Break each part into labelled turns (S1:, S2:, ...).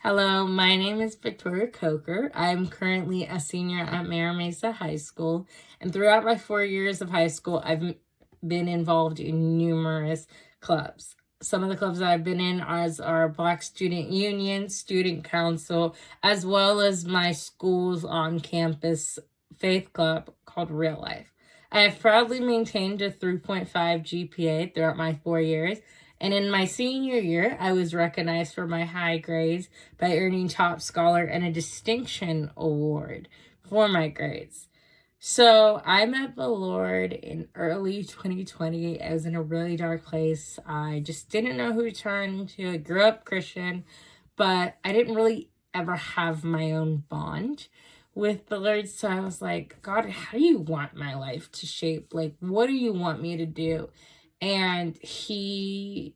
S1: Hello, my name is Victoria Coker. I'm currently a senior at Mira Mesa High School, and throughout my 4 years of high school, I've been involved in numerous clubs. Some of the clubs that I've been in are Black Student Union, Student Council, as well as my school's on-campus faith club called Real Life. I have proudly maintained a 3.5 GPA throughout my 4 years, and in my senior year, I was recognized for my high grades by earning top scholar and a distinction award for my grades. So I met the Lord in early 2020. I was in a really dark place. I just didn't know who to turn to. I grew up Christian, but I didn't really ever have my own bond with the Lord. So I was like, God, how do you want my life to shape? Like, what do you want me to do? And He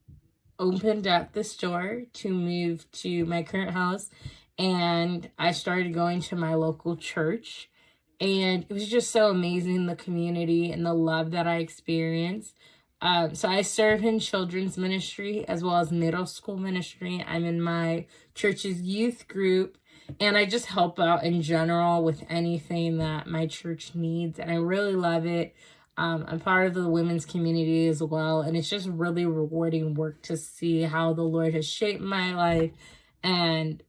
S1: opened up the store to move to my current house, and I started going to my local church, and it was just so amazing, the community and the love that I experienced. So I serve in children's ministry as well as middle school ministry. I'm in my church's youth group, and I just help out in general with anything that my church needs, and I really love it. I'm part of the women's community as well, and it's just really rewarding work to see how the Lord has shaped my life and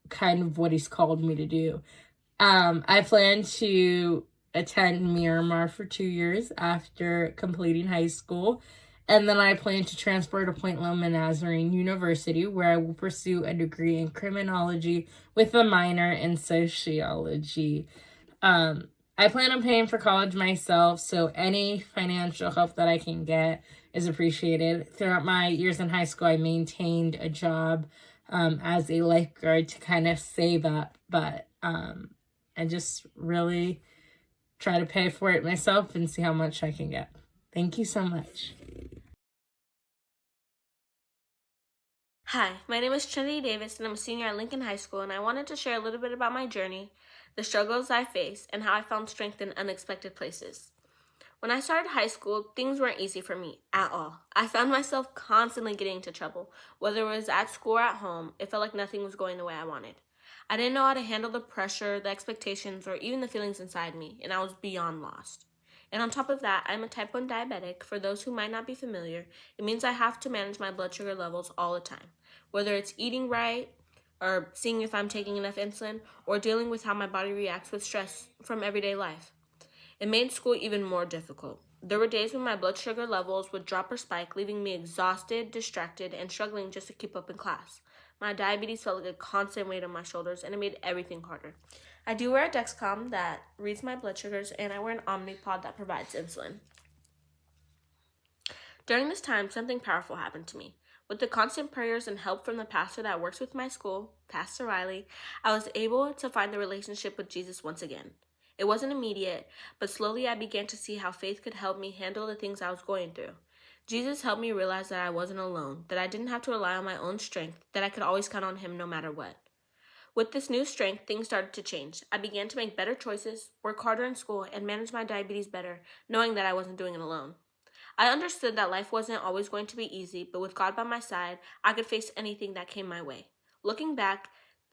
S1: kind of what He's called me to do. I plan to attend Miramar for 2 years after completing high school, and then I plan to transfer to Point Loma Nazarene University, where I will pursue a degree in criminology with a minor in sociology. I plan on paying for college myself, so any financial help that I can get is appreciated. Throughout my years in high school, I maintained a job as a lifeguard to kind of save up, but I just really try to pay for it myself and see how much I can get. Thank you so much.
S2: Hi, my name is Trinity Davis, and I'm a senior at Lincoln High School, and I wanted to share a little bit about my journey, the struggles I faced, and how I found strength in unexpected places. When I started high school, things weren't easy for me at all. I found myself constantly getting into trouble. Whether it was at school or at home, it felt like nothing was going the way I wanted. I didn't know how to handle the pressure, the expectations, or even the feelings inside me, and I was beyond lost. And on top of that, I'm a type 1 diabetic. For those who might not be familiar, it means I have to manage my blood sugar levels all the time. Whether it's eating right, or seeing if I'm taking enough insulin, or dealing with how my body reacts with stress from everyday life. It made school even more difficult. There were days when my blood sugar levels would drop or spike, leaving me exhausted, distracted, and struggling just to keep up in class. My diabetes felt like a constant weight on my shoulders, and it made everything harder. I do wear a Dexcom that reads my blood sugars, and I wear an Omnipod that provides insulin. During this time, something powerful happened to me. With the constant prayers and help from the pastor that works with my school, Pastor Riley, I was able to find the relationship with Jesus once again. It wasn't immediate, but slowly I began to see how faith could help me handle the things I was going through. Jesus helped me realize that I wasn't alone, that I didn't have to rely on my own strength, that I could always count on Him no matter what. With this new strength, things started to change. I began to make better choices, work harder in school, and manage my diabetes better, knowing that I wasn't doing it alone. I understood that life wasn't always going to be easy, but with God by my side, I could face anything that came my way. Looking back,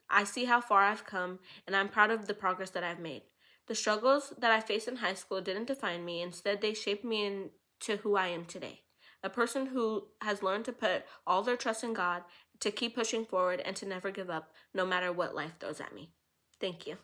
S2: I see how far I've come, and I'm proud of the progress that I've made. The struggles that I faced in high school didn't define me. Instead, they shaped me into who I am today. A person who has learned to put all their trust in God, to keep pushing forward, and to never give up, no matter what life throws at me. Thank you.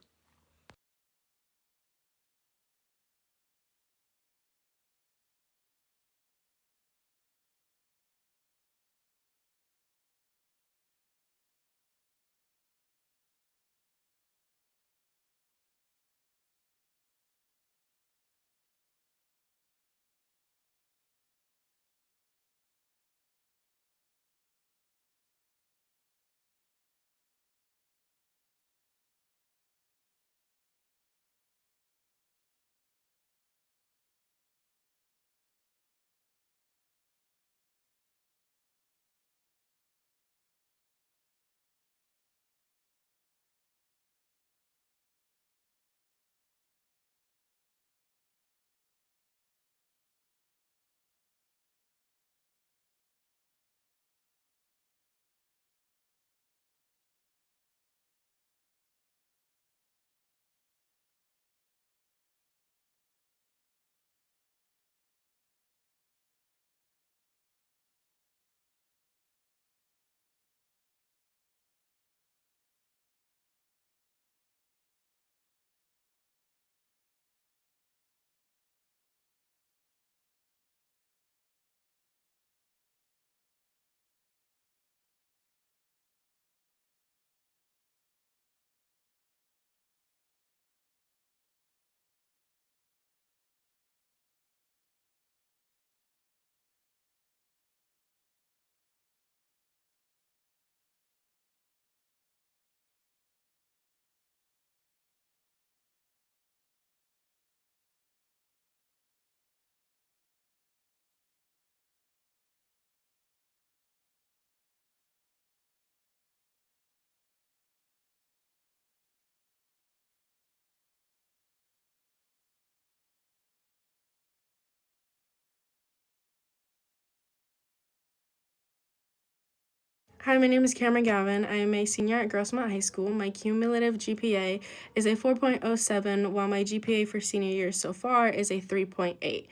S3: Hi, my name is Gavin. I am a senior at Grossmont High School. My cumulative GPA is a 4.07, while my GPA for senior year so far is a 3.8.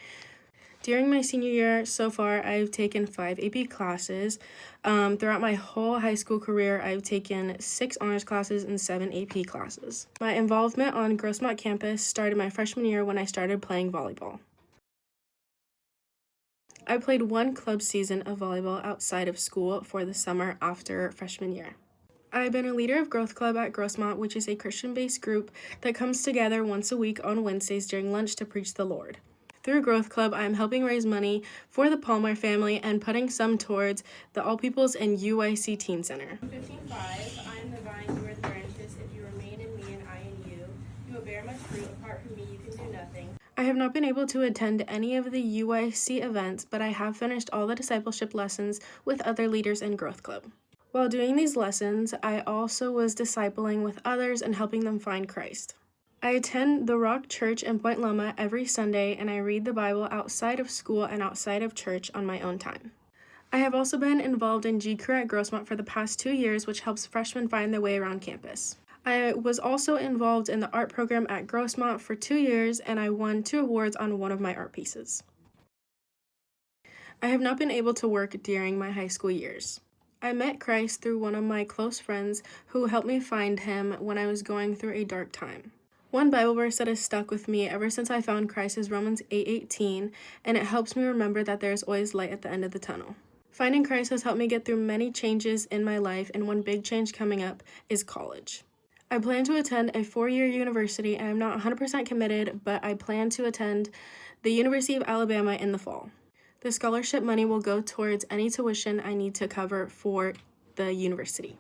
S3: During my senior year so far, I've taken 5 AP classes. Throughout my whole high school career, I've taken 6 honors classes and 7 AP classes. My involvement on Grossmont campus started my freshman year when I started playing volleyball. I played 1 club season of volleyball outside of school for the summer after freshman year. I've been a leader of Growth Club at Grossmont, which is a Christian-based group that comes together once a week on Wednesdays during lunch to preach the Lord. Through Growth Club, I am helping raise money for the Palmer family and putting some towards the All Peoples and UYC Teen Center. 15:5, I am the vine, you are the branches. If you remain in me and I in you, you will bear much fruit. Apart from me, you can do nothing. I have not been able to attend any of the UYC events, but I have finished all the discipleship lessons with other leaders in Growth Club. While doing these lessons, I also was discipling with others and helping them find Christ. I attend the Rock Church in Point Loma every Sunday, and I read the Bible outside of school and outside of church on my own time. I have also been involved in G Crew at Grossmont for the past 2 years, which helps freshmen find their way around campus. I was also involved in the art program at Grossmont for 2 years, and I won 2 awards on one of my art pieces. I have not been able to work during my high school years. I met Christ through one of my close friends who helped me find him when I was going through a dark time. One Bible verse that has stuck with me ever since I found Christ is Romans 8:18, and it helps me remember that there is always light at the end of the tunnel. Finding Christ has helped me get through many changes in my life, and one big change coming up is college. I plan to attend a 4-year university, and I'm not 100% committed, but I plan to attend the University of Alabama in the fall. The scholarship money will go towards any tuition I need to cover for the university.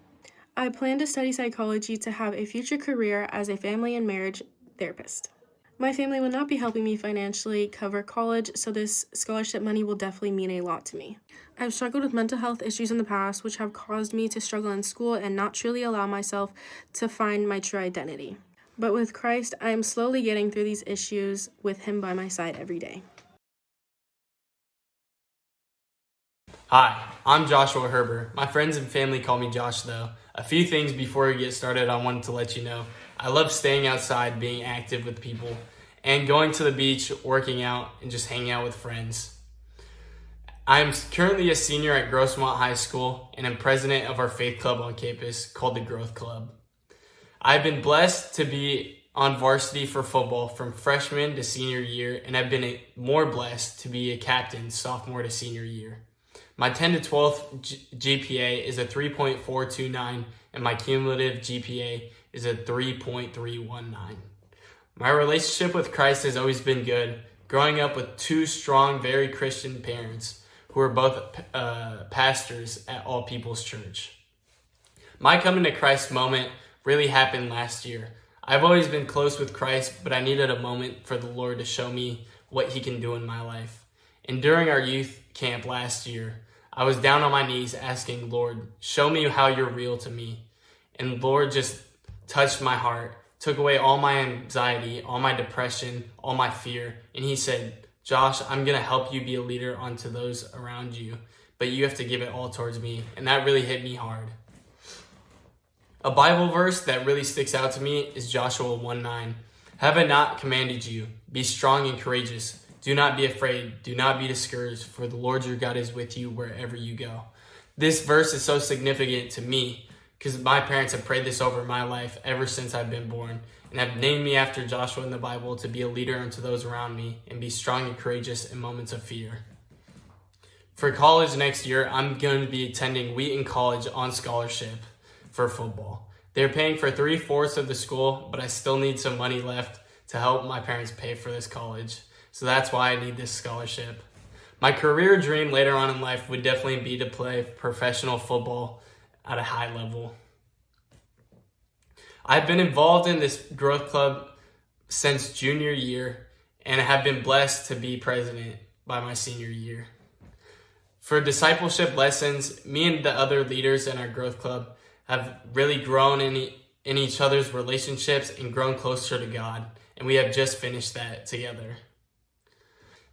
S3: I plan to study psychology to have a future career as a family and marriage therapist. My family will not be helping me financially cover college, so this scholarship money will definitely mean a lot to me. I've struggled with mental health issues in the past, which have caused me to struggle in school and not truly allow myself to find my true identity. But with Christ, I am slowly getting through these issues with Him by my side every day.
S4: Hi, I'm Joshua Herbert. My friends and family call me Josh though. A few things before we get started I wanted to let you know. I love staying outside, being active with people, and going to the beach, working out, and just hanging out with friends. I'm currently a senior at Grossmont High School, and I'm president of our faith club on campus called the Growth Club. I've been blessed to be on varsity for football from freshman to senior year, and I've been more blessed to be a captain sophomore to senior year. My 10 to 12th GPA is a 3.429, and my cumulative GPA is a 3.319. My relationship with Christ has always been good, growing up with 2 strong, very Christian parents who are both pastors at All People's Church. My coming to Christ moment really happened last year. I've always been close with Christ, but I needed a moment for the Lord to show me what He can do in my life. And during our youth camp last year, I was down on my knees asking, Lord, show me how you're real to me. And Lord just touched my heart, took away all my anxiety, all my depression, all my fear. And He said, Josh, I'm going to help you be a leader onto those around you, but you have to give it all towards me. And that really hit me hard. A Bible verse that really sticks out to me is Joshua 1:9. Have I not commanded you? Be strong and courageous. Do not be afraid. Do not be discouraged, for the Lord your God is with you wherever you go. This verse is so significant to me because my parents have prayed this over my life ever since I've been born, and have named me after Joshua in the Bible to be a leader unto those around me and be strong and courageous in moments of fear. For college next year, I'm going to be attending Wheaton College on scholarship for football. They're paying for 3/4 of the school, but I still need some money left to help my parents pay for this college. So that's why I need this scholarship. My career dream later on in life would definitely be to play professional football at a high level. I've been involved in this growth club since junior year and have been blessed to be president by my senior year. For discipleship lessons, me and the other leaders in our growth club have really grown in each other's relationships and grown closer to God, and we have just finished that together.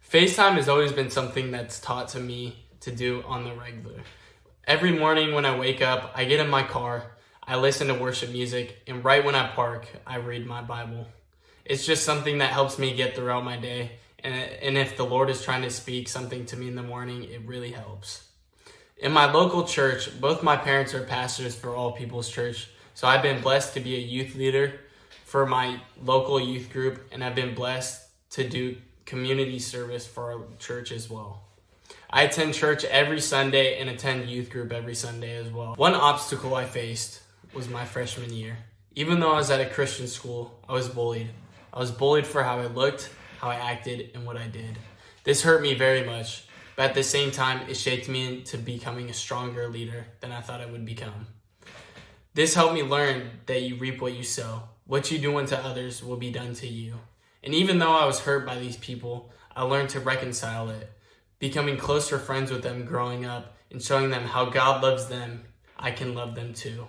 S4: FaceTime has always been something that's taught to me to do on the regular. Every morning when I wake up, I get in my car, I listen to worship music, and right when I park, I read my Bible. It's just something that helps me get throughout my day, and if the Lord is trying to speak something to me in the morning, it really helps. In my local church, both my parents are pastors for All People's Church, so I've been blessed to be a youth leader for my local youth group, and I've been blessed to do community service for our church as well. I attend church every Sunday and attend youth group every Sunday as well. One obstacle I faced was my freshman year. Even though I was at a Christian school, I was bullied. I was bullied for how I looked, how I acted, and what I did. This hurt me very much, but at the same time, it shaped me into becoming a stronger leader than I thought I would become. This helped me learn that you reap what you sow. What you do unto others will be done to you. And even though I was hurt by these people, I learned to reconcile it, becoming closer friends with them growing up and showing them how God loves them, I can love them too.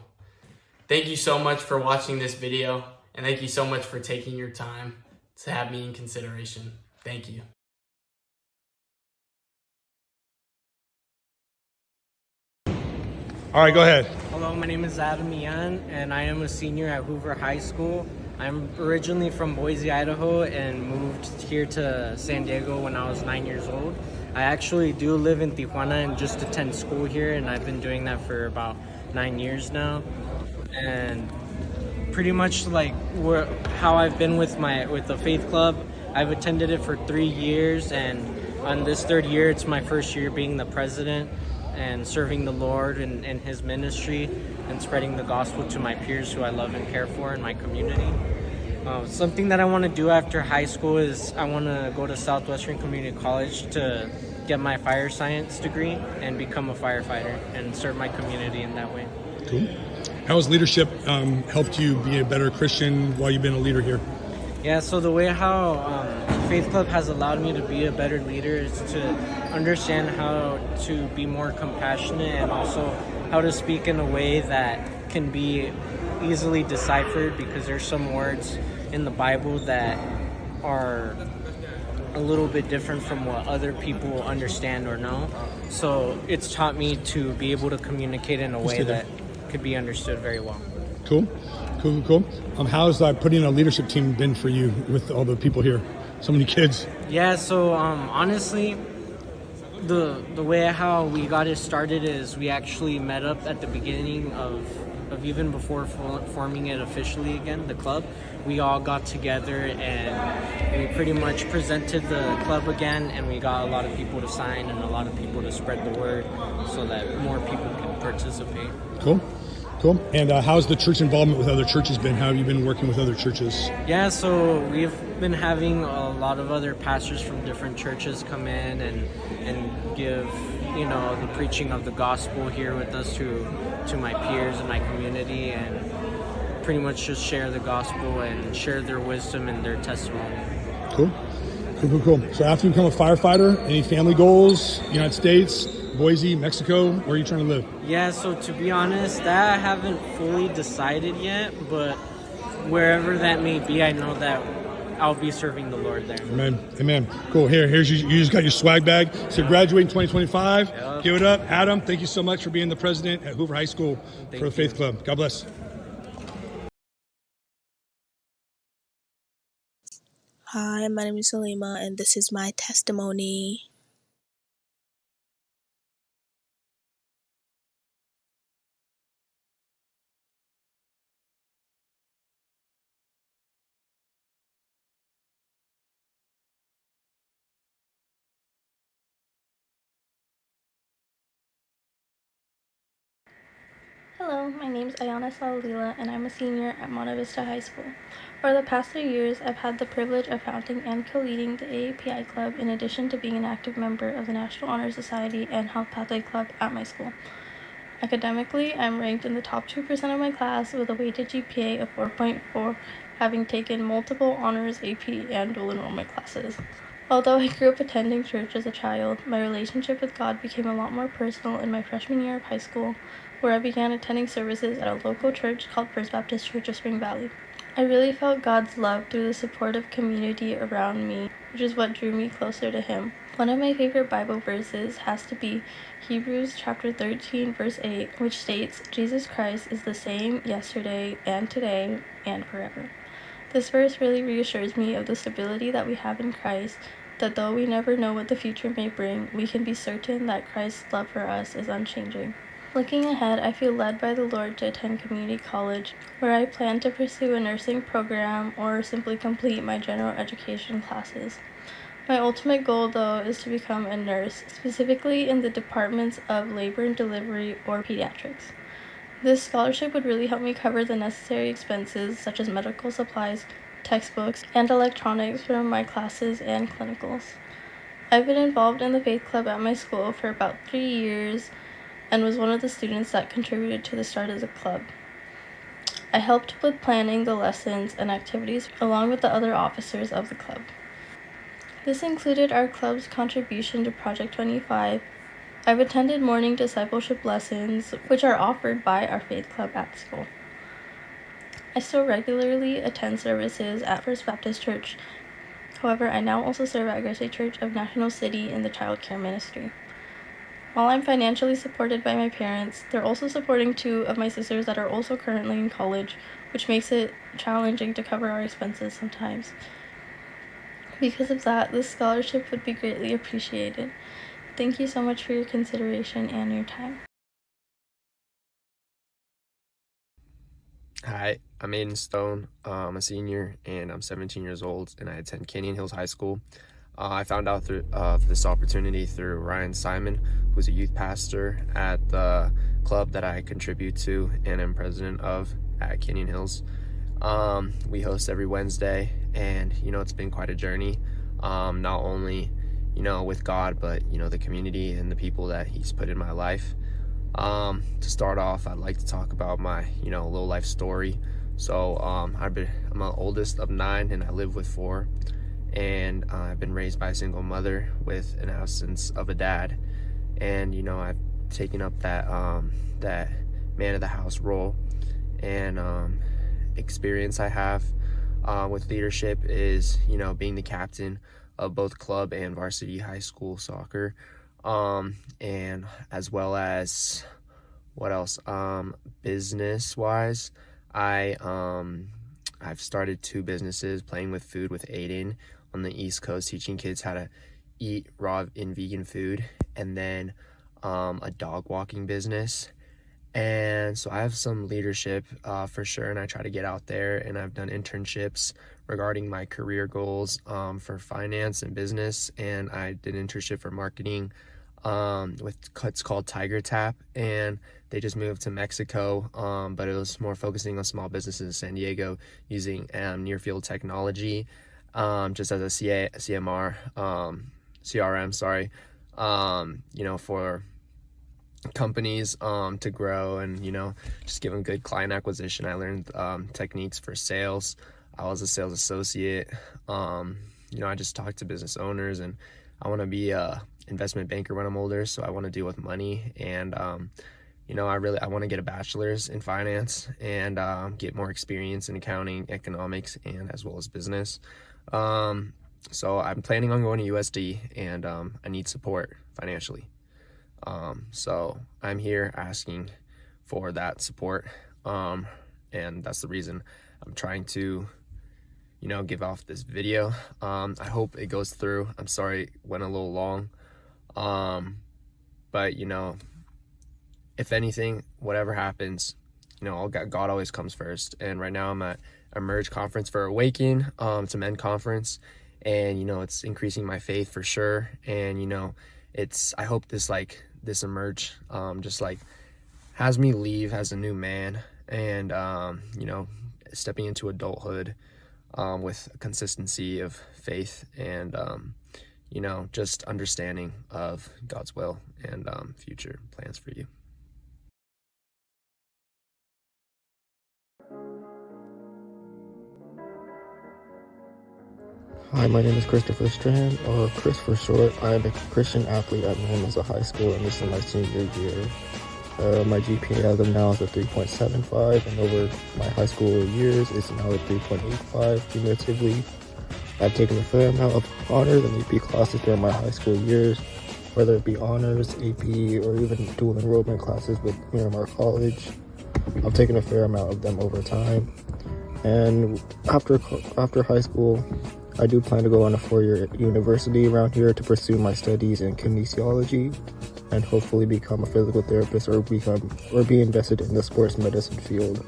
S4: Thank you so much for watching this video, and thank you so much for taking your time to have me in consideration. Thank you.
S5: All right, go ahead.
S6: Hello, my name is Adam Ian, and I am a senior at Hoover High School. I'm originally from Boise, Idaho, and moved here to San Diego when I was 9 years old. I actually do live in Tijuana and just attend school here, and I've been doing that for about 9 years now. And pretty much like how I've been with the faith club, I've attended it for 3 years, and on this third year, it's my first year being the president and serving the Lord and his ministry and spreading the gospel to my peers who I love and care for in my community. Something that I want to do after high school is I want to go to Southwestern Community College to get my fire science degree and become a firefighter and serve my community in that way.
S5: Cool. How has leadership helped you be a better Christian while you've been a leader here?
S6: Yeah, so the way how Faith Club has allowed me to be a better leader is to understand how to be more compassionate and also how to speak in a way that can be easily deciphered, because there's some words in the Bible that are a little bit different from what other people understand or know. So it's taught me to be able to communicate in a way that could be understood very well.
S5: Cool. How's putting a leadership team been for you with all the people here? So many kids.
S6: Yeah, so honestly, the way how we got it started is we actually met up at the beginning of even before forming it officially again, the club. We all got together and we pretty much presented the club again, and we got a lot of people to sign and a lot of people to spread the word so that more people can participate.
S5: Cool. And how's the church involvement with other churches been? How have you been working with other churches?
S6: Yeah, so we've been having a lot of other pastors from different churches come in and give, the preaching of the gospel here with us to my peers and my community, and pretty much just share the gospel and share their wisdom and their testimony.
S5: Cool. So after you become a firefighter, any family goals? United States, Boise, Mexico? Where are you trying to live?
S6: Yeah, so to be honest, that I haven't fully decided yet, but wherever that may be, I know that I'll be serving the Lord there.
S5: Amen. Cool. Here's you just got your swag bag. So graduating 2025. Yep. Give it up. Adam, thank you so much for being the president at Hoover High School for the Faith Club. God bless.
S7: Hi, my name is Salima, and this is my testimony.
S8: Hello, my name is Ayanna Salila, and I'm a senior at Monte Vista High School. For the past 3 years, I've had the privilege of founding and co-leading the AEPI Club, in addition to being an active member of the National Honor Society and Health Pathway Club at my school. Academically, I'm ranked in the top 2% of my class with a weighted GPA of 4.4, having taken multiple honors, AP, and dual enrollment classes. Although I grew up attending church as a child, my relationship with God became a lot more personal in my freshman year of high school, where I began attending services at a local church called First Baptist Church of Spring Valley. I really felt God's love through the supportive community around me, which is what drew me closer to Him. One of my favorite Bible verses has to be Hebrews chapter 13, verse 8, which states, Jesus Christ is the same yesterday and today and forever. This verse really reassures me of the stability that we have in Christ, that though we never know what the future may bring, we can be certain that Christ's love for us is unchanging. Looking ahead, I feel led by the Lord to attend community college, where I plan to pursue a nursing program or simply complete my general education classes. My ultimate goal, though, is to become a nurse, specifically in the departments of labor and delivery or pediatrics. This scholarship would really help me cover the necessary expenses such as medical supplies, textbooks, and electronics for my classes and clinicals. I've been involved in the faith club at my school for about 3 years and was one of the students that contributed to the start of the club. I helped with planning the lessons and activities along with the other officers of the club. This included our club's contribution to Project 25. I've attended morning discipleship lessons, which are offered by our faith club at school. I still regularly attend services at First Baptist Church. However, I now also serve at Grace Church of National City in the child care ministry. While I'm financially supported by my parents, they're also supporting 2 of my sisters that are also currently in college, which makes it challenging to cover our expenses sometimes. Because of that, this scholarship would be greatly appreciated. Thank you so much for your consideration and your time.
S9: Hi, I'm Aiden Stone. I'm a senior and I'm 17 years old and I attend Canyon Hills High School. I found out of this opportunity through Ryan Simon, who's a youth pastor at the club that I contribute to and am president of at Canyon Hills. We host every Wednesday and, it's been quite a journey, not only, with God, but, the community and the people that He's put in my life. To start off, I'd like to talk about my, little life story. So I'm the oldest of 9 and I live with 4. And I've been raised by a single mother with an absence of a dad. And, I've taken up that man of the house role. And experience I have with leadership is, being the captain of both club and varsity high school soccer. And as well as what else? Business wise, I've started 2 businesses, Playing with Food with Aiden on the East Coast, teaching kids how to eat raw and vegan food, and then a dog walking business. And so I have some leadership for sure, and I try to get out there, and I've done internships regarding my career goals for finance and business, and I did an internship for marketing with it's called Tiger Tap, and they just moved to Mexico, but it was more focusing on small businesses in San Diego using near field technology, just as a CRM, for companies to grow and just give them good client acquisition. I learned techniques for sales. I was a sales associate. I just talked to business owners, and I want to be a investment banker when I'm older, so I want to deal with money, and I want to get a bachelor's in finance and get more experience in accounting, economics, and as well as business. So I'm planning on going to USD, and I need support financially. So I'm here asking for that support, and that's the reason I'm trying to give off this video. I hope it goes through. I'm sorry it went a little long, but if anything, whatever happens, God always comes first. And right now I'm at a Merge conference for Awaken. It's a men conference, and it's increasing my faith for sure. And I hope this Emerge just has me leave as a new man, and stepping into adulthood with a consistency of faith and just understanding of God's will and future plans for you.
S10: Hi, my name is Christopher Strand, or Chris for short. I am a Christian athlete at Neveah High School, and this is my senior year. My GPA as of now is a 3.75, and over my high school years, it's now a 3.85 cumulatively. I've taken a fair amount of honors and AP classes during my high school years, whether it be honors, AP, or even dual enrollment classes with Miramar College. I've taken a fair amount of them over time. And after high school, I do plan to go on a 4-year university around here to pursue my studies in kinesiology and hopefully become a physical therapist or be invested in the sports medicine field.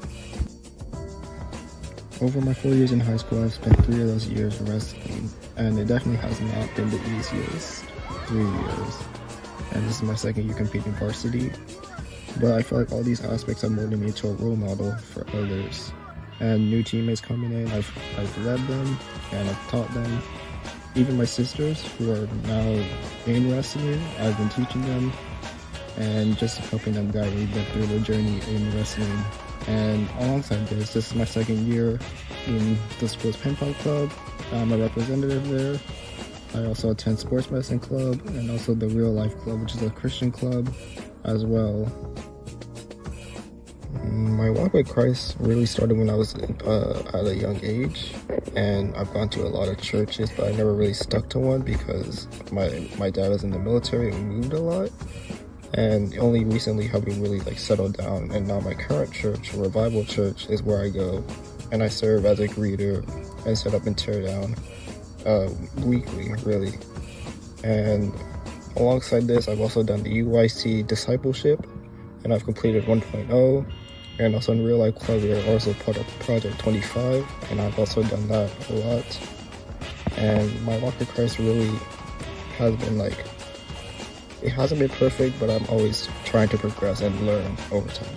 S10: Over my 4 years in high school, I've spent 3 of those years wrestling, and it definitely has not been the easiest 3 years. And this is my second year competing varsity, but I feel like all these aspects have molded me to a role model for others. And new teammates coming in, I've led them and I've taught them. Even my sisters who are now in wrestling, I've been teaching them and just helping them guide them through their journey in wrestling. And alongside this is my second year in the Sports Pen Pal Club. I'm a representative there. I also attend Sports Medicine Club and also the Real Life Club, which is a Christian club as well. My walk with Christ really started when I was at a young age, and I've gone to a lot of churches, but I never really stuck to one because my dad was in the military and moved a lot. And only recently have we really settled down, and now my current church, Revival Church, is where I go, and I serve as a greeter and set up and tear down weekly, really. And alongside this, I've also done the UYC discipleship, and I've completed 1.0, and also in Real Life Club, we are also part of Project 25, and I've also done that a lot. And my walk with Christ really has been it hasn't been perfect, but I'm always trying to progress and learn over time.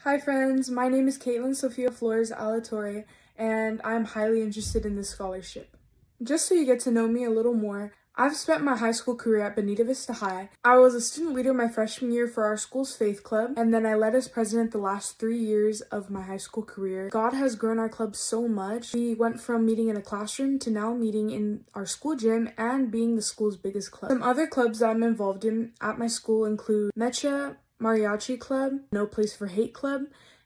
S3: Hi friends, my name is Caitlyn Sophia Flores Alatorre, and I'm highly interested in this scholarship. Just so you get to know me a little more, I've spent my high school career at Bonita Vista High. I was a student leader my freshman year for our school's faith club, and then I led as president the last 3 years of my high school career. God has grown our club so much. We went from meeting in a classroom to now meeting in our school gym and being the school's biggest club. Some other clubs that I'm involved in at my school include Mecha Mariachi Club, No Place for Hate Club,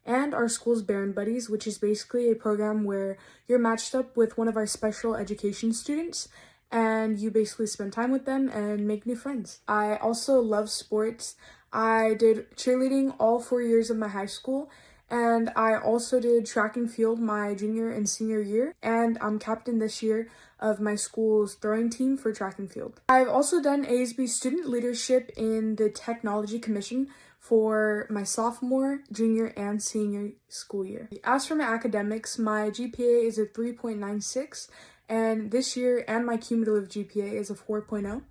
S3: and our school's Baron Buddies, which is basically a program where you're matched up with one of our special education students and you basically spend time with them and make new friends. I also love sports. I did cheerleading all 4 years of my high school, and I also did track and field my junior and senior year, and I'm captain this year of my school's throwing team for track and field. I've also done ASB student leadership in the Technology Commission for my sophomore, junior, and senior school year. As for my academics, my GPA is a 3.96, and this year and my cumulative GPA is a 4.0.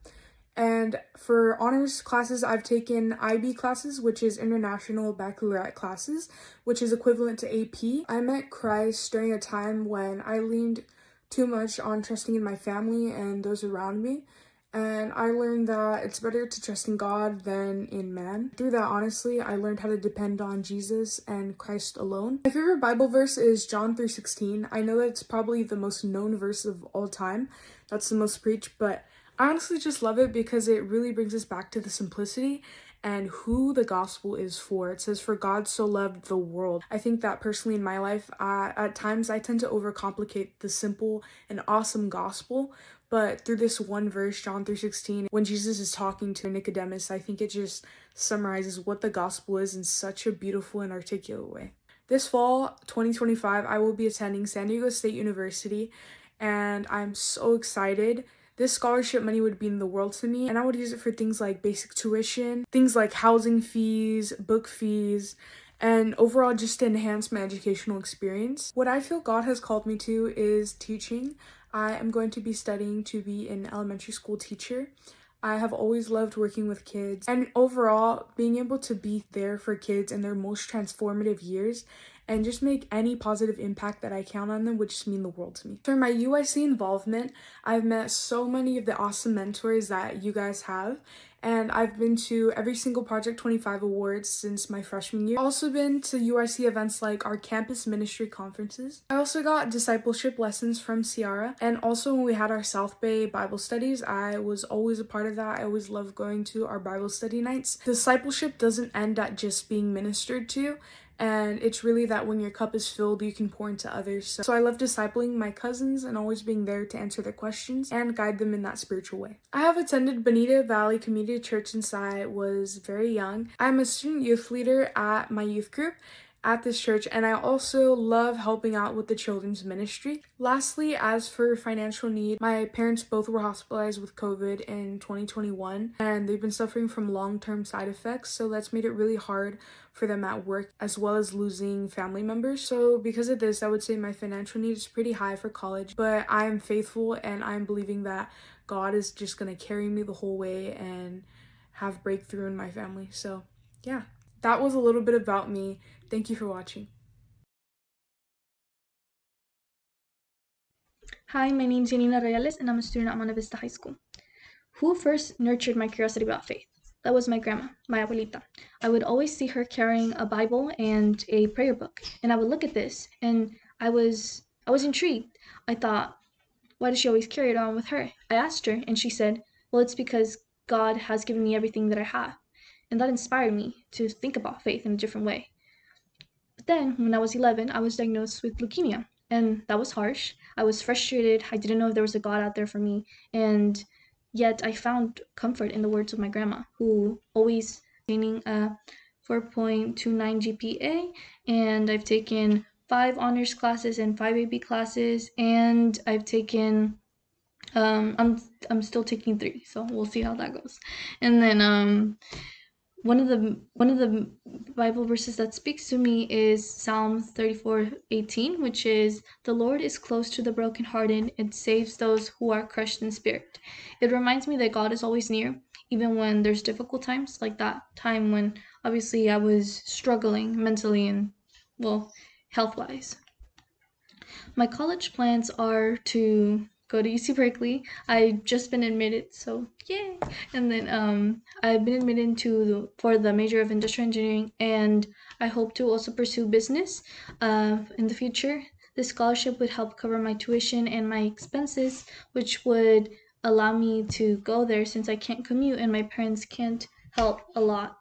S3: And for honors classes, I've taken IB classes, which is International Baccalaureate classes, which is equivalent to AP. I met Christ during a time when I leaned too much on trusting in my family and those around me. And I learned that it's better to trust in God than in man. Through that, honestly, I learned how to depend on Jesus and Christ alone. My favorite Bible verse is John 3:16. I know that it's probably the most known verse of all time. That's the most preached, but I honestly just love it because it really brings us back to the simplicity and who the gospel is for. It says, "For God so loved the world." I think that personally in my life, at times I tend to overcomplicate the simple and awesome gospel. But through this one verse, John 3:16, when Jesus is talking to Nicodemus, I think it just summarizes what the gospel is in such a beautiful and articulate way. This fall, 2025, I will be attending San Diego State University, and I'm so excited. This scholarship money would mean the world to me, and I would use it for things like basic tuition, things like housing fees, book fees, and overall just to enhance my educational experience. What I feel God has called me to is teaching. I am going to be studying to be an elementary school teacher. I have always loved working with kids, and overall being able to be there for kids in their most transformative years and just make any positive impact that I can on them, which just mean the world to me. For my UYC involvement, I've met so many of the awesome mentors that you guys have, and I've been to every single Project 25 awards since my freshman year. Also been to UYC events like our campus ministry conferences. I also got discipleship lessons from Ciara, and also when we had our South Bay Bible studies, I was always a part of that. I always loved going to our Bible study nights. Discipleship doesn't end at just being ministered to, and it's really that when your cup is filled, you can pour into others. So I love discipling my cousins and always being there to answer their questions and guide them in that spiritual way. I have attended Bonita Valley Community Church since I was very young. I'm a student youth leader at my youth group at this church, and I also love helping out with the children's ministry. Lastly, as for financial need, my parents both were hospitalized with COVID in 2021, and they've been suffering from long-term side effects, so that's made it really hard for them at work, as well as losing family members. So because of this, I would say my financial need is pretty high for college, but I am faithful and I'm believing that God is just going to carry me the whole way and have breakthrough in my family. So yeah, that was a little bit about me. Thank you for watching.
S8: Hi, my name is Yannina Arrayales, and I'm a student at Monte Vista High School. Who first nurtured my curiosity about faith? That was my grandma, my abuelita. I would always see her carrying a Bible and a prayer book, and I would look at this, and I was intrigued. I thought, why does she always carry it on with her? I asked her, and she said, well, it's because God has given me everything that I have. And that inspired me to think about faith in a different way. But then, when I was 11, I was diagnosed with leukemia, and that was harsh. I was frustrated. I didn't know if there was a God out there for me, and yet I found comfort in the words of my grandma, who always gaining a 4.29 GPA, and I've taken 5 honors classes and 5 AB classes, and I've taken I'm still taking 3, so we'll see how that goes. And then one of the Bible verses that speaks to me is Psalm 34:18, which is, "The Lord is close to the brokenhearted and saves those who are crushed in spirit." It reminds me that God is always near, even when there's difficult times, like that time when obviously I was struggling mentally and, well, health-wise. My college plans are to go to UC Berkeley. I've just been admitted, so yay! And then I've been admitted for the major of industrial engineering, and I hope to also pursue business in the future. This scholarship would help cover my tuition and my expenses, which would allow me to go there since I can't commute and my parents can't help a lot.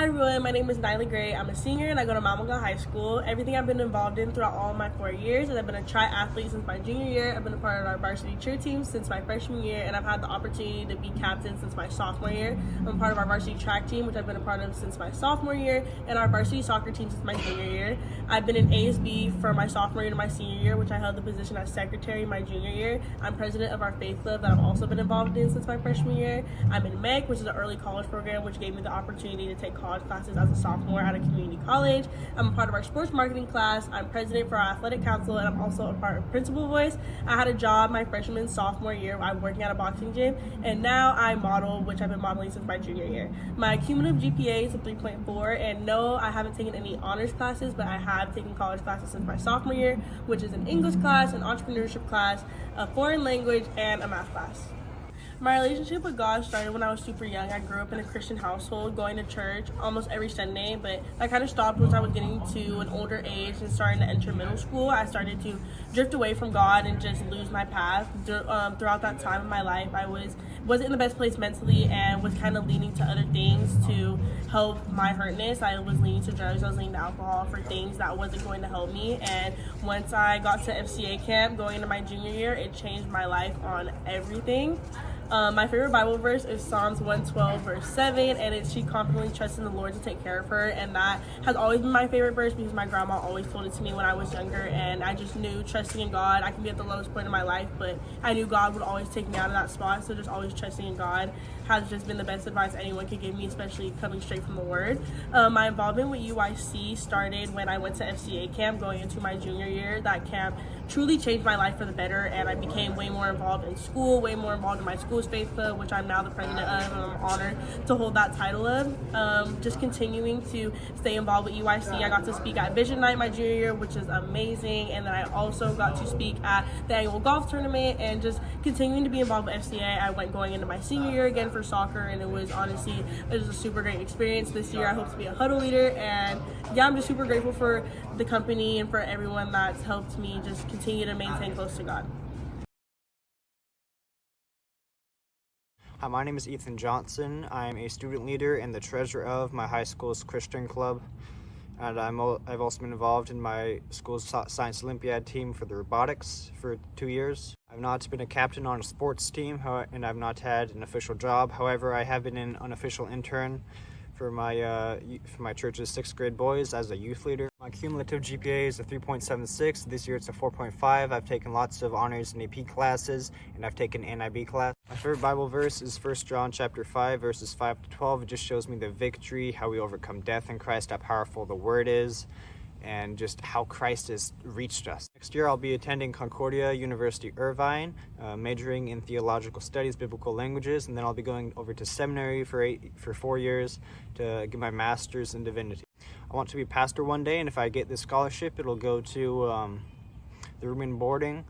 S11: Hi everyone, my name is Nyla Gray. I'm a senior and I go to Selma Mlongue High School. Everything I've been involved in throughout all of my 4 years is I've been a triathlete since my junior year. I've been a part of our varsity cheer team since my freshman year, and I've had the opportunity to be captain since my sophomore year. I'm a part of our varsity track team, which I've been a part of since my sophomore year, and our varsity soccer team since my junior year. I've been in ASB for my sophomore year to my senior year, which I held the position as secretary my junior year. I'm president of our faith club that I've also been involved in since my freshman year. I'm in MEC, which is an early college program, which gave me the opportunity to take college classes as a sophomore at a community college. I'm a part of our sports marketing class. I'm president for our athletic council, and I'm also a part of Principal Voice. I had a job my freshman and sophomore year. I'm working at a boxing gym, and now I model, which I've been modeling since my junior year. My cumulative GPA is a 3.4, and no, I haven't taken any honors classes, but I have taken college classes since my sophomore year, which is an English class, an entrepreneurship class, a foreign language, and a math class. My relationship with God started when I was super young. I grew up in a Christian household, going to church almost every Sunday, but that kind of stopped once I was getting to an older age and starting to enter middle school. I started to drift away from God and just lose my path. Throughout that time in my life, I wasn't in the best place mentally and was kind of leaning to other things to help my hurtness. I was leaning to drugs, I was leaning to alcohol for things that wasn't going to help me. And once I got to FCA camp going into my junior year, it changed my life on everything. My favorite Bible verse is Psalms 112 verse 7, and it's she confidently trusts in the Lord to take care of her, and that has always been my favorite verse because my grandma always told it to me when I was younger, and I just knew trusting in God. I can be at the lowest point in my life, but I knew God would always take me out of that spot, so just always trusting in God has just been the best advice anyone could give me, especially coming straight from the Word. My involvement with UYC started when I went to FCA camp going into my junior year. That camp truly changed my life for the better, and I became way more involved in school, way more involved in my school's faith club, which I'm now the president of, and I'm honored to hold that title of. Just continuing to stay involved with UYC. I got to speak at Vision Night my junior year, which is amazing, and then I also got to speak at the annual golf tournament, and just continuing to be involved with FCA. I went going into my senior year again for soccer, and it was a super great experience. This year I hope to be a huddle leader, and yeah, I'm just super grateful for the company and for everyone that's helped me just continue to maintain close to God.
S12: Hi, my name is Ethan Johnson. I'm a student leader and the treasurer of my high school's Christian club, and I've also been involved in my school's science Olympiad team for the robotics for 2 years. I've not been a captain on a sports team, and I've not had an official job. However, I have been an unofficial intern for my church's 6th grade boys as a youth leader. My cumulative GPA is a 3.76. This year it's a 4.5. I've taken lots of honors and AP classes, and I've taken an NIB class. My favorite Bible verse is 1 John chapter 5, verses 5 to 12. It just shows me the victory, how we overcome death in Christ, how powerful the word is, and just how Christ has reached us. Next year, I'll be attending Concordia University Irvine, majoring in theological studies, biblical languages, and then I'll be going over to seminary for 4 years to get my master's in divinity. I want to be a pastor one day, and if I get this scholarship, it'll go to the room and boarding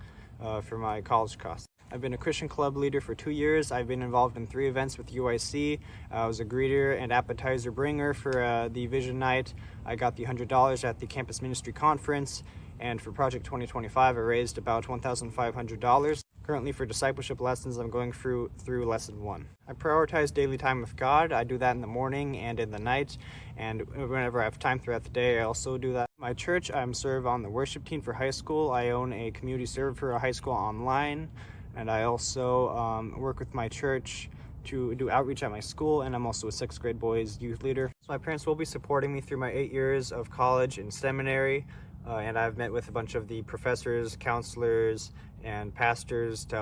S12: for my college costs. I've been a Christian club leader for 2 years. I've been involved in 3 events with UYC. I was a greeter and appetizer bringer for the Vision Night. I got the $100 at the Campus Ministry Conference, and for Project 2025, I raised about $1,500. Currently, for discipleship lessons, I'm going through lesson 1. I prioritize daily time with God. I do that in the morning and in the night, and whenever I have time throughout the day, I also do that. My church, I'm serve on the worship team for high school. I own a community server for a high school online, and I also work with my church to do outreach at my school, and I'm also a 6th grade boys youth leader. So my parents will be supporting me through my 8 years of college and seminary, and I've met with a bunch of the professors, counselors, and pastors to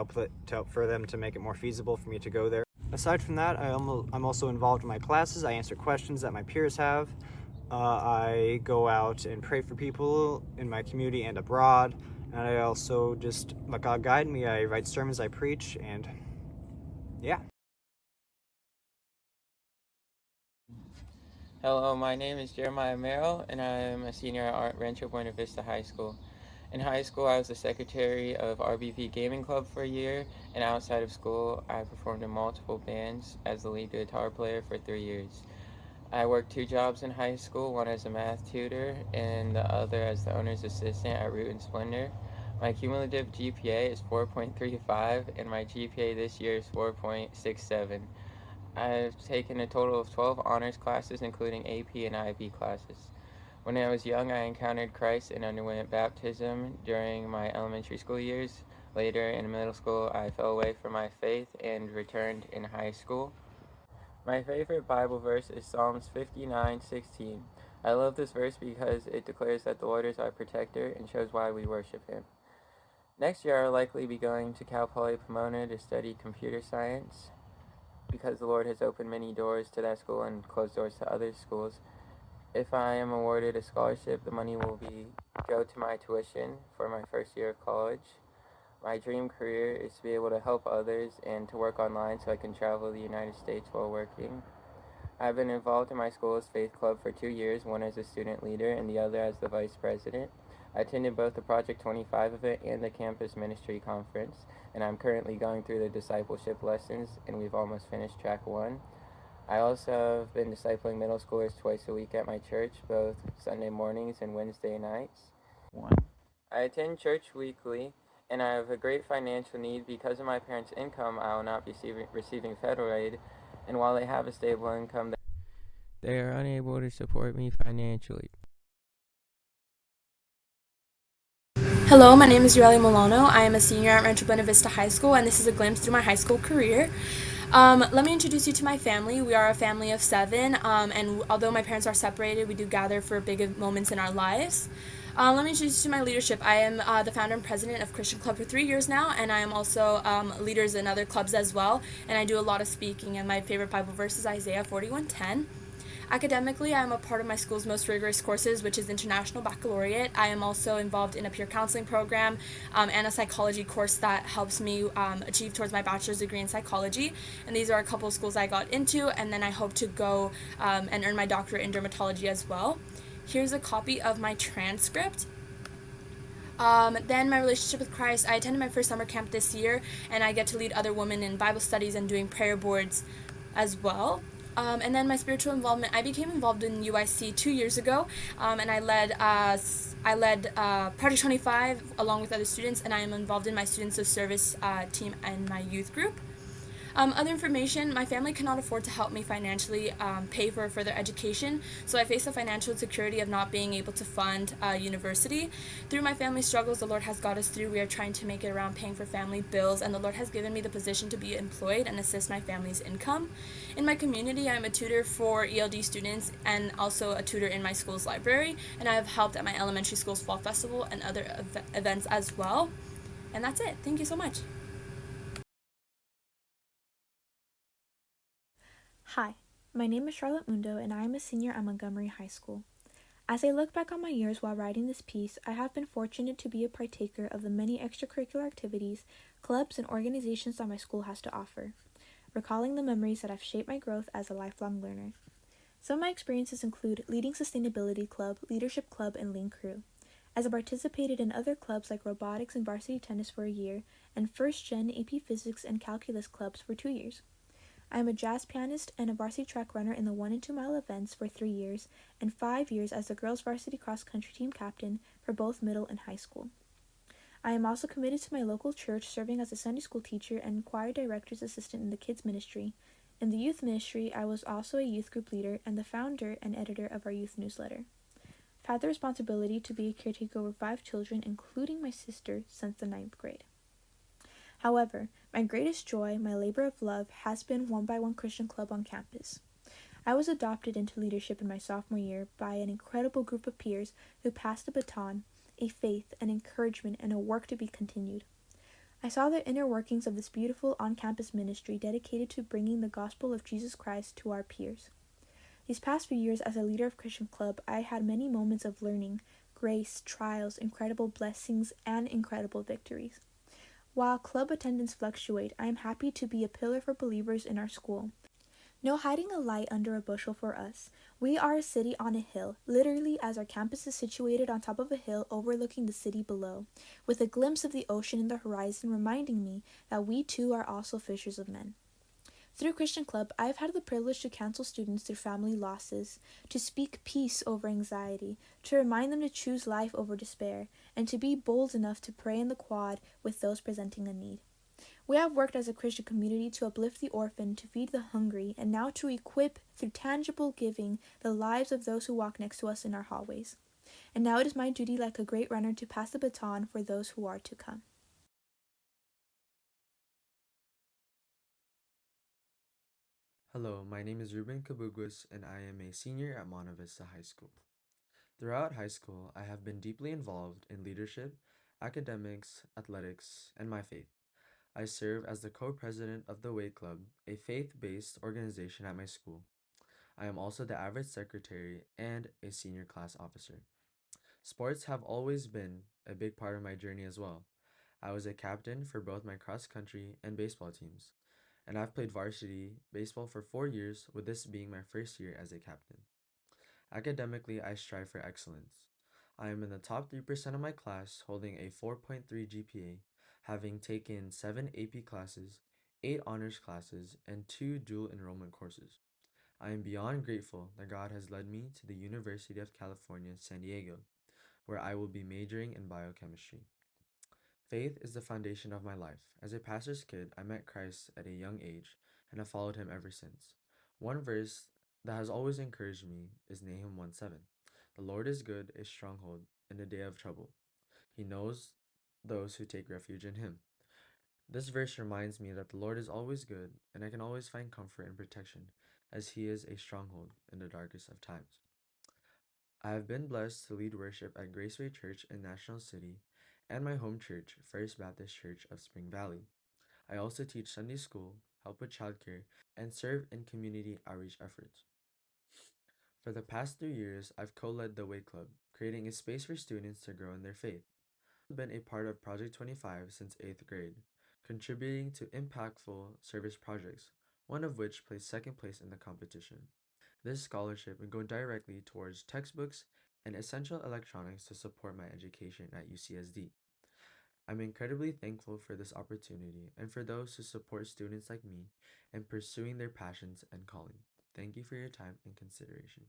S12: help for them to make it more feasible for me to go there. Aside from that, I'm also involved in my classes. I answer questions that my peers have. I go out and pray for people in my community and abroad. And I also just let God guide me. I write sermons, I preach, and yeah.
S13: Hello, my name is Jeremiah Merrill, and I'm a senior at Rancho Buena Vista High School. In high school, I was the secretary of RBV Gaming Club for a year, and outside of school, I performed in multiple bands as the lead guitar player for 3 years. I worked 2 jobs in high school, one as a math tutor and the other as the owner's assistant at Root and Splendor. My cumulative GPA is 4.35, and my GPA this year is 4.67. I've taken a total of 12 honors classes, including AP and IB classes. When I was young, I encountered Christ and underwent baptism during my elementary school years. Later in middle school, I fell away from my faith and returned in high school. My favorite Bible verse is Psalms 59:16. I love this verse because it declares that the Lord is our protector and shows why we worship Him. Next year, I'll likely be going to Cal Poly Pomona to study computer science because the Lord has opened many doors to that school and closed doors to other schools. If I am awarded a scholarship, the money will go to my tuition for my first year of college. My dream career is to be able to help others and to work online so I can travel the United States while working. I've been involved in my school's faith club for 2 years, one as a student leader and the other as the vice president. I attended both the Project 25 event and the campus ministry conference, and I'm currently going through the discipleship lessons, and we've almost finished track 1. I also have been discipling middle schoolers twice a week at my church, both Sunday mornings and Wednesday nights. I attend church weekly, and I have a great financial need. Because of my parents' income, I will not be receiving federal aid, and while they have a stable income, they are unable to support me financially.
S3: Hello, my name is Yareli Molano. I am a senior at Rancho Buena Vista High School, and this is a glimpse through my high school career. Let me introduce you to my family. We are a family of 7, and although my parents are separated, we do gather for big moments in our lives. Let me introduce you to my leadership. I am the founder and president of Christian Club for 3 years now, and I am also leaders in other clubs as well, and I do a lot of speaking, and my favorite Bible verse is Isaiah 41:10. Academically, I am a part of my school's most rigorous courses, which is International Baccalaureate. I am also involved in a peer counseling program and a psychology course that helps me achieve towards my bachelor's degree in psychology. And these are a couple of schools I got into, and then I hope to go and earn my doctorate in dermatology as well. Here's a copy of my transcript. Then my relationship with Christ. I attended my first summer camp this year, and I get to lead other women in Bible studies and doing prayer boards as well. And then my spiritual involvement, I became involved in UYC 2 years ago, and I led Project 25 along with other students, and I am involved in my Students of Service team and my youth group. Other information, my family cannot afford to help me financially pay for further education, so I face the financial insecurity of not being able to fund university. Through my family struggles, the Lord has got us through. We are trying to make it around paying for family bills, and the Lord has given me the position to be employed and assist my family's income. In my community, I am a tutor for ELD students and also a tutor in my school's library, and I have helped at my elementary school's fall festival and other events as well. And that's it. Thank you so much.
S14: Hi, my name is Charlotte Mundo, and I am a senior at Montgomery High School. As I look back on my years while writing this piece, I have been fortunate to be a partaker of the many extracurricular activities, clubs, and organizations that my school has to offer, recalling the memories that have shaped my growth as a lifelong learner. Some of my experiences include leading Sustainability Club, Leadership Club, and Lean Crew, as I participated in other clubs like robotics and varsity tennis for a year, and first-gen AP Physics and Calculus clubs for 2 years. I am a jazz pianist and a varsity track runner in the 1 and 2 mile events for 3 years, and 5 years as the girls' varsity cross-country team captain for both middle and high school. I am also committed to my local church, serving as a Sunday school teacher and choir director's assistant in the kids' ministry. In the youth ministry, I was also a youth group leader and the founder and editor of our youth newsletter. I've had the responsibility to be a caretaker over 5 children, including my sister, since the 9th grade. However, my greatest joy, my labor of love, has been One by One Christian Club on campus. I was adopted into leadership in my sophomore year by an incredible group of peers who passed the baton, a faith, an encouragement, and a work to be continued. I saw the inner workings of this beautiful on-campus ministry dedicated to bringing the gospel of Jesus Christ to our peers. These past few years as a leader of Christian Club, I had many moments of learning, grace, trials, incredible blessings, and incredible victories. While club attendance fluctuate, I am happy to be a pillar for believers in our school. No hiding a light under a bushel for us. We are a city on a hill, literally, as our campus is situated on top of a hill overlooking the city below, with a glimpse of the ocean in the horizon reminding me that we too are also fishers of men. Through Christian Club, I have had the privilege to counsel students through family losses, to speak peace over anxiety, to remind them to choose life over despair, and to be bold enough to pray in the quad with those presenting a need. We have worked as a Christian community to uplift the orphan, to feed the hungry, and now to equip, through tangible giving, the lives of those who walk next to us in our hallways. And now it is my duty, like a great runner, to pass the baton for those who are to come.
S9: Hello, my name is Ruben Kabugwis, and I am a senior at Monte Vista High School. Throughout high school, I have been deeply involved in leadership, academics, athletics, and my faith. I serve as the co-president of the Way Club, a faith-based organization at my school. I am also the average secretary and a senior class officer. Sports have always been a big part of my journey as well. I was a captain for both my cross country and baseball teams, and I've played varsity baseball for 4 years, with this being my first year as a captain. Academically, I strive for excellence. I am in the top 3% of my class, holding a 4.3 GPA, having taken 7 AP classes, 8 honors classes, and 2 dual enrollment courses. I am beyond grateful that God has led me to the University of California, San Diego, where I will be majoring in biochemistry. Faith is the foundation of my life. As a pastor's kid, I met Christ at a young age and have followed him ever since. One verse that has always encouraged me is Nahum 1:7. The Lord is good, a stronghold in the day of trouble. He knows those who take refuge in him. This verse reminds me that the Lord is always good, and I can always find comfort and protection, as he is a stronghold in the darkest of times. I have been blessed to lead worship at Graceway Church in National City and my home church, First Baptist Church of Spring Valley. I also teach Sunday school, help with childcare, and serve in community outreach efforts. For the past 3 years, I've co-led the Way Club, creating a space for students to grow in their faith. I've been a part of Project 25 since 8th grade, contributing to impactful service projects, one of which placed second place in the competition. This scholarship would go directly towards textbooks and essential electronics to support my education at UCSD. I'm incredibly thankful for this opportunity and for those who support students like me in pursuing their passions and calling. Thank you for your time and consideration.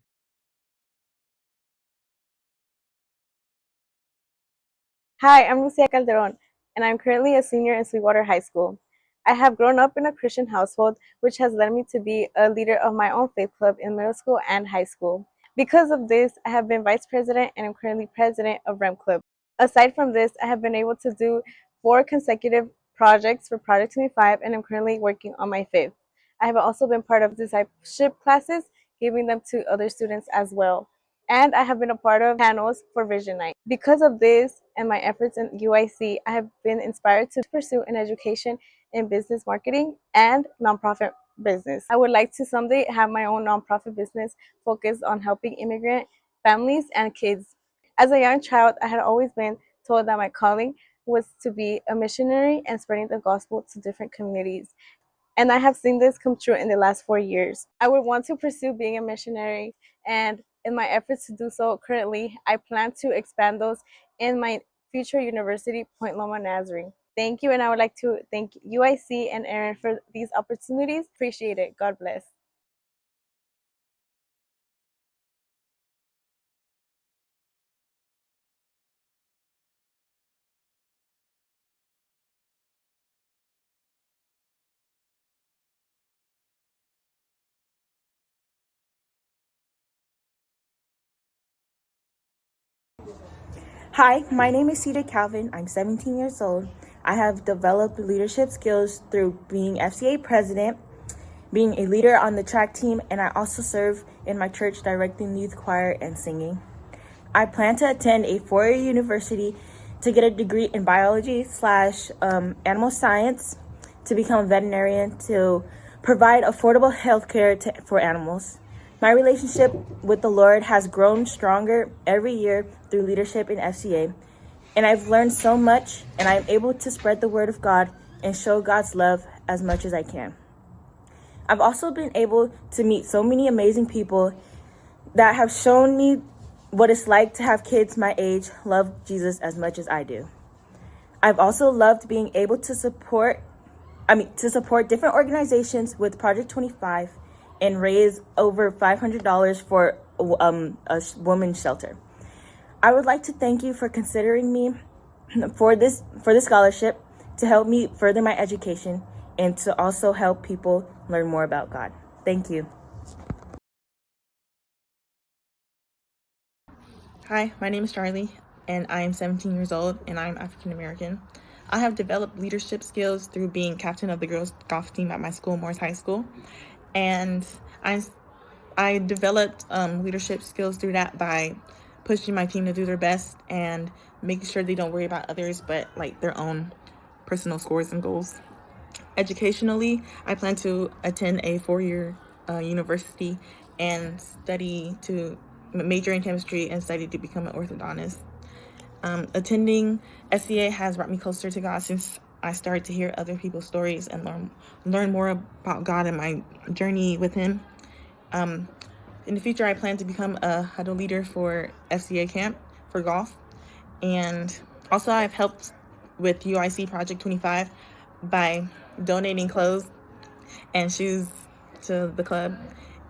S15: Hi, I'm Lucia Calderon, and I'm currently a senior in Sweetwater High School. I have grown up in a Christian household, which has led me to be a leader of my own faith club in middle school and high school. Because of this, I have been vice president and am currently president of REM Club. Aside from this, I have been able to do 4 consecutive projects for Project 25 and am currently working on my 5th. I have also been part of discipleship classes, giving them to other students as well. And I have been a part of panels for Vision Night. Because of this and my efforts in UIC, I have been inspired to pursue an education in business marketing and nonprofit business. I would like to someday have my own nonprofit business focused on helping immigrant families and kids. As a young child, I had always been told that my calling was to be a missionary and spreading the gospel to different communities. And I have seen this come true in the last 4 years. I would want to pursue being a missionary, and in my efforts to do so currently, I plan to expand those in my future university, Point Loma Nazarene. Thank you, and I would like to thank UIC and Aaron for these opportunities. Appreciate it. God bless.
S16: Hi, my name is Ceda Calvin. I'm 17 years old. I have developed leadership skills through being FCA president, being a leader on the track team, and I also serve in my church directing youth choir and singing. I plan to attend a 4-year university to get a degree in biology/animal science, to become a veterinarian, to provide affordable health care for animals. My relationship with the Lord has grown stronger every year through leadership in FCA, and I've learned so much, and I'm able to spread the word of God and show God's love as much as I can. I've also been able to meet so many amazing people that have shown me what it's like to have kids my age love Jesus as much as I do. I've also loved being able to support different organizations with Project 25 and raise over $500 for a women's shelter. I would like to thank you for considering me for this scholarship, to help me further my education and to also help people learn more about God. Thank you. Hi, my name is Charlie, and I am 17 years old, and I'm African American. I have developed leadership skills through being captain of the girls' golf team at my school, Morris High School, and I developed leadership skills through that by pushing my team to do their best and making sure they don't worry about others but like their own personal scores and goals. Educationally, I plan to attend a four-year university and study to major in chemistry and study to become an orthodontist. Attending SCA has brought me closer to God since I started to hear other people's stories and learn more about God and my journey with Him. In the future, I plan to become a huddle leader for FCA camp for golf. And also, I've helped with UYC Project 25 by donating clothes and shoes to the club.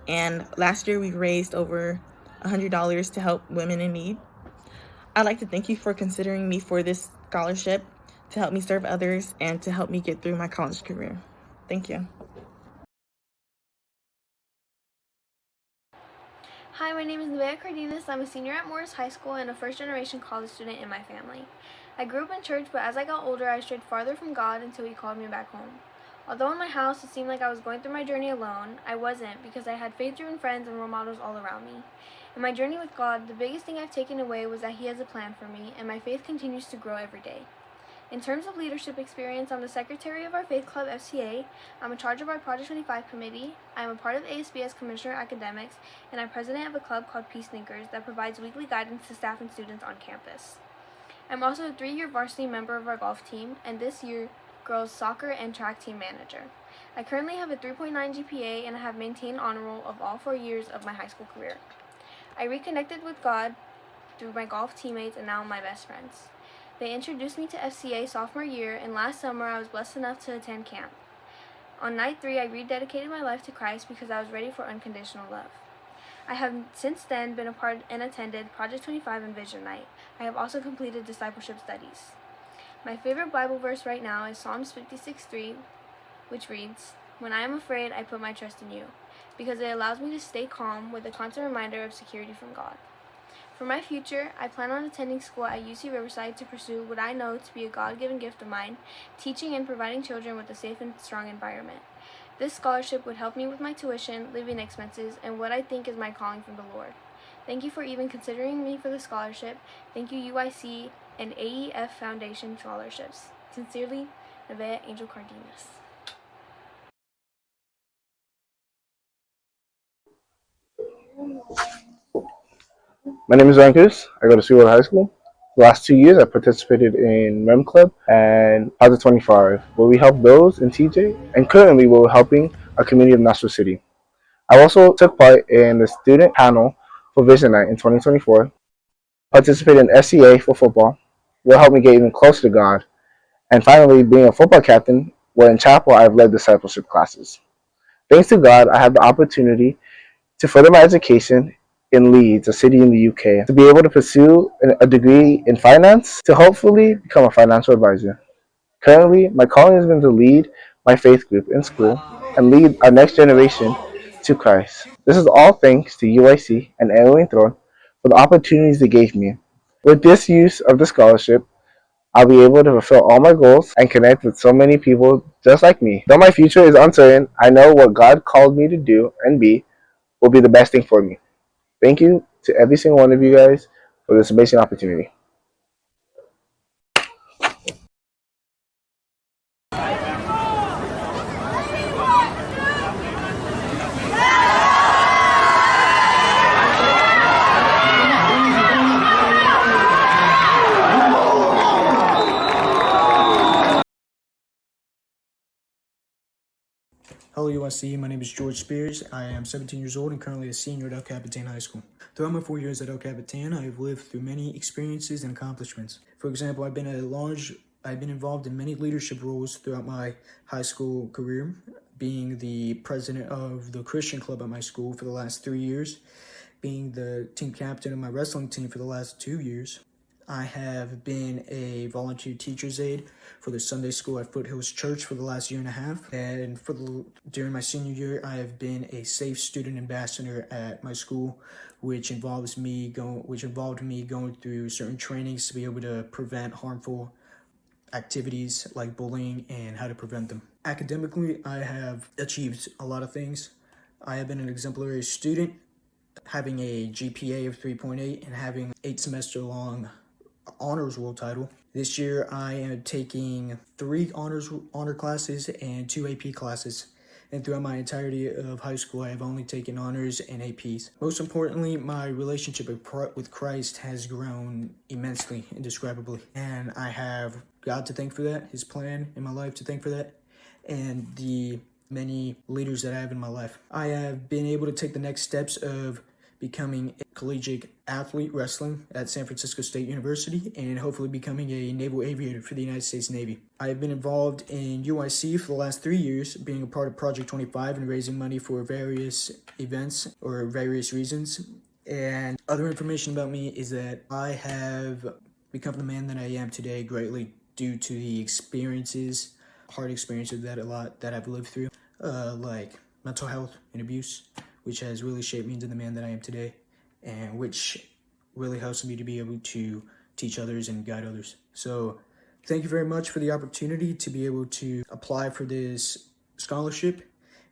S16: And last year, we raised over $100 to help women in need. I'd like to thank you for considering me for this scholarship to help me serve others and to help me get through my college career. Thank you.
S8: Hi, my name is Neveah Cardenas. I'm a senior at Morris High School and a first-generation college student in my family. I grew up in church, but as I got older, I strayed farther from God until He called me back home. Although in my house it seemed like I was going through my journey alone, I wasn't, because I had faith-driven friends and role models all around me. In my journey with God, the biggest thing I've taken away was that He has a plan for me, and my faith continues to grow every day. In terms of leadership experience, I'm the secretary of our Faith Club FCA, I'm in charge of our Project 25 committee, I'm a part of the ASBS Commissioner Academics, and I'm president of a club called Peacemakers that provides weekly guidance to staff and students on campus. I'm also a 3-year varsity member of our golf team, and this year, girls soccer and track team manager. I currently have a 3.9 GPA, and I have maintained honor roll of all 4 years of my high school career. I reconnected with God through my golf teammates, and now I'm my best friends. They introduced me to FCA sophomore year, and last summer I was blessed enough to attend camp. On night 3, I rededicated my life to Christ because I was ready for unconditional love. I have since then been a part and attended Project 25 and Vision Night. I have also completed discipleship studies. My favorite Bible verse right now is Psalms 56:3, which reads, "When I am afraid, I put my trust in you," because it allows me to stay calm with a constant reminder of security from God. For my future, I plan on attending school at UC Riverside to pursue what I know to be a God-given gift of mine, teaching and providing children with a safe and strong environment. This scholarship would help me with my tuition, living expenses, and what I think is my calling from the Lord. Thank you for even considering me for the scholarship. Thank you, UYC and AEPF Foundation Scholarships. Sincerely, Neveah Angel Cardenas.
S10: My name is Rankus. I go to Sewell High School. The last 2 years, I participated in REM Club and Project 25, where we help those in TJ, and currently we're helping a community of Nassau City. I also took part in the student panel for Vision Night in 2024, participated in SCA for football, will help me get even closer to God, and finally, being a football captain, where in chapel I've led discipleship classes. Thanks to God, I have the opportunity to further my education in Leeds, a city in the UK, to be able to pursue a degree in finance, to hopefully become a financial advisor. Currently, my calling has been to lead my faith group in school and lead our next generation to Christ. This is all thanks to UIC and Erwin Throne for the opportunities they gave me. With this use of the scholarship, I'll be able to fulfill all my goals and connect with so many people just like me. Though my future is uncertain, I know what God called me to do and be will be the best thing for me. Thank you to every single one of you guys for this amazing opportunity.
S17: Hello USC, my name is George Spears. I am 17 years old and currently a senior at El Capitan High School. Throughout my 4 years at El Capitan, I have lived through many experiences and accomplishments. For example, I've been involved in many leadership roles throughout my high school career, being the president of the Christian club at my school for the last 3 years, being the team captain of my wrestling team for the last 2 years, I have been a volunteer teacher's aide for the Sunday school at Foothills Church for the last year and a half. And during my senior year, I have been a safe student ambassador at my school, which involved me going through certain trainings to be able to prevent harmful activities like bullying and how to prevent them. Academically, I have achieved a lot of things. I have been an exemplary student, having a GPA of 3.8 and having 8-semester-long honors roll title. This year, I am taking 3 honor classes and 2 AP classes. And throughout my entirety of high school, I have only taken honors and APs. Most importantly, my relationship with Christ has grown immensely, indescribably. And I have God to thank for that, His plan in my life to thank for that, and the many leaders that I have in my life. I have been able to take the next steps of becoming a collegiate athlete wrestling at San Francisco State University and hopefully becoming a naval aviator for the United States Navy. I have been involved in UYC for the last 3 years, being a part of Project 25 and raising money for various events or various reasons. And other information about me is that I have become the man that I am today greatly due to the hard experiences that I've lived through, like mental health and abuse, which has really shaped me into the man that I am today, and which really helps me to be able to teach others and guide others. So thank you very much for the opportunity to be able to apply for this scholarship.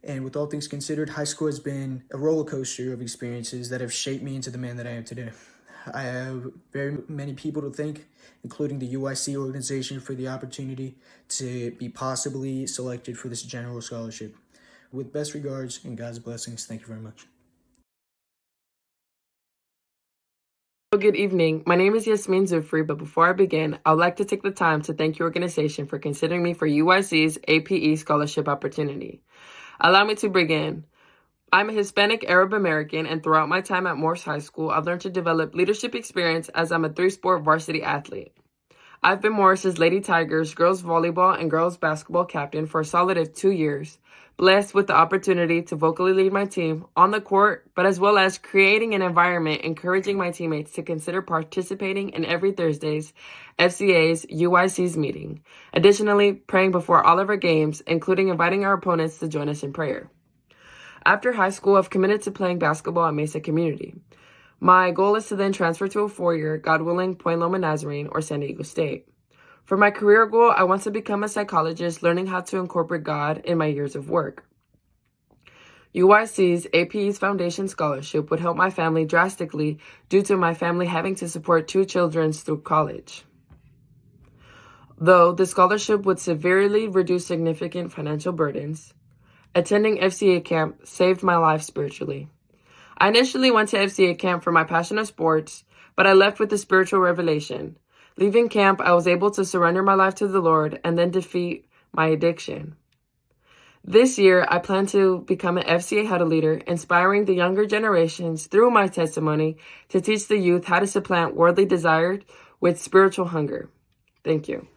S17: And with all things considered, high school has been a roller coaster of experiences that have shaped me into the man that I am today. I have very many people to thank, including the UYC organization, for the opportunity to be possibly selected for this general scholarship. With best regards and God's blessings, thank you very much.
S18: Good evening. My name is Yasmin Zufrey, but before I begin, I would like to take the time to thank your organization for considering me for UYC's APE scholarship opportunity. Allow me to begin. I'm a Hispanic Arab American, and throughout my time at Morse High School, I've learned to develop leadership experience as I'm a 3-sport varsity athlete. I've been Morris's Lady Tigers girls volleyball and girls basketball captain for a solid of 2 years, blessed with the opportunity to vocally lead my team on the court, but as well as creating an environment encouraging my teammates to consider participating in every Thursday's FCA's UYC's meeting. Additionally, praying before all of our games, including inviting our opponents to join us in prayer. After high school, I've committed to playing basketball at Mesa Community. My goal is to then transfer to a 4-year, God willing, Point Loma Nazarene or San Diego State. For my career goal, I want to become a psychologist, learning how to incorporate God in my years of work. UYC's APE's Foundation Scholarship would help my family drastically due to my family having to support 2 children through college. Though the scholarship would severely reduce significant financial burdens, attending FCA camp saved my life spiritually. I initially went to FCA camp for my passion of sports, but I left with a spiritual revelation. Leaving camp, I was able to surrender my life to the Lord and then defeat my addiction. This year, I plan to become an FCA huddle leader, inspiring the younger generations through my testimony to teach the youth how to supplant worldly desire with spiritual hunger. Thank you.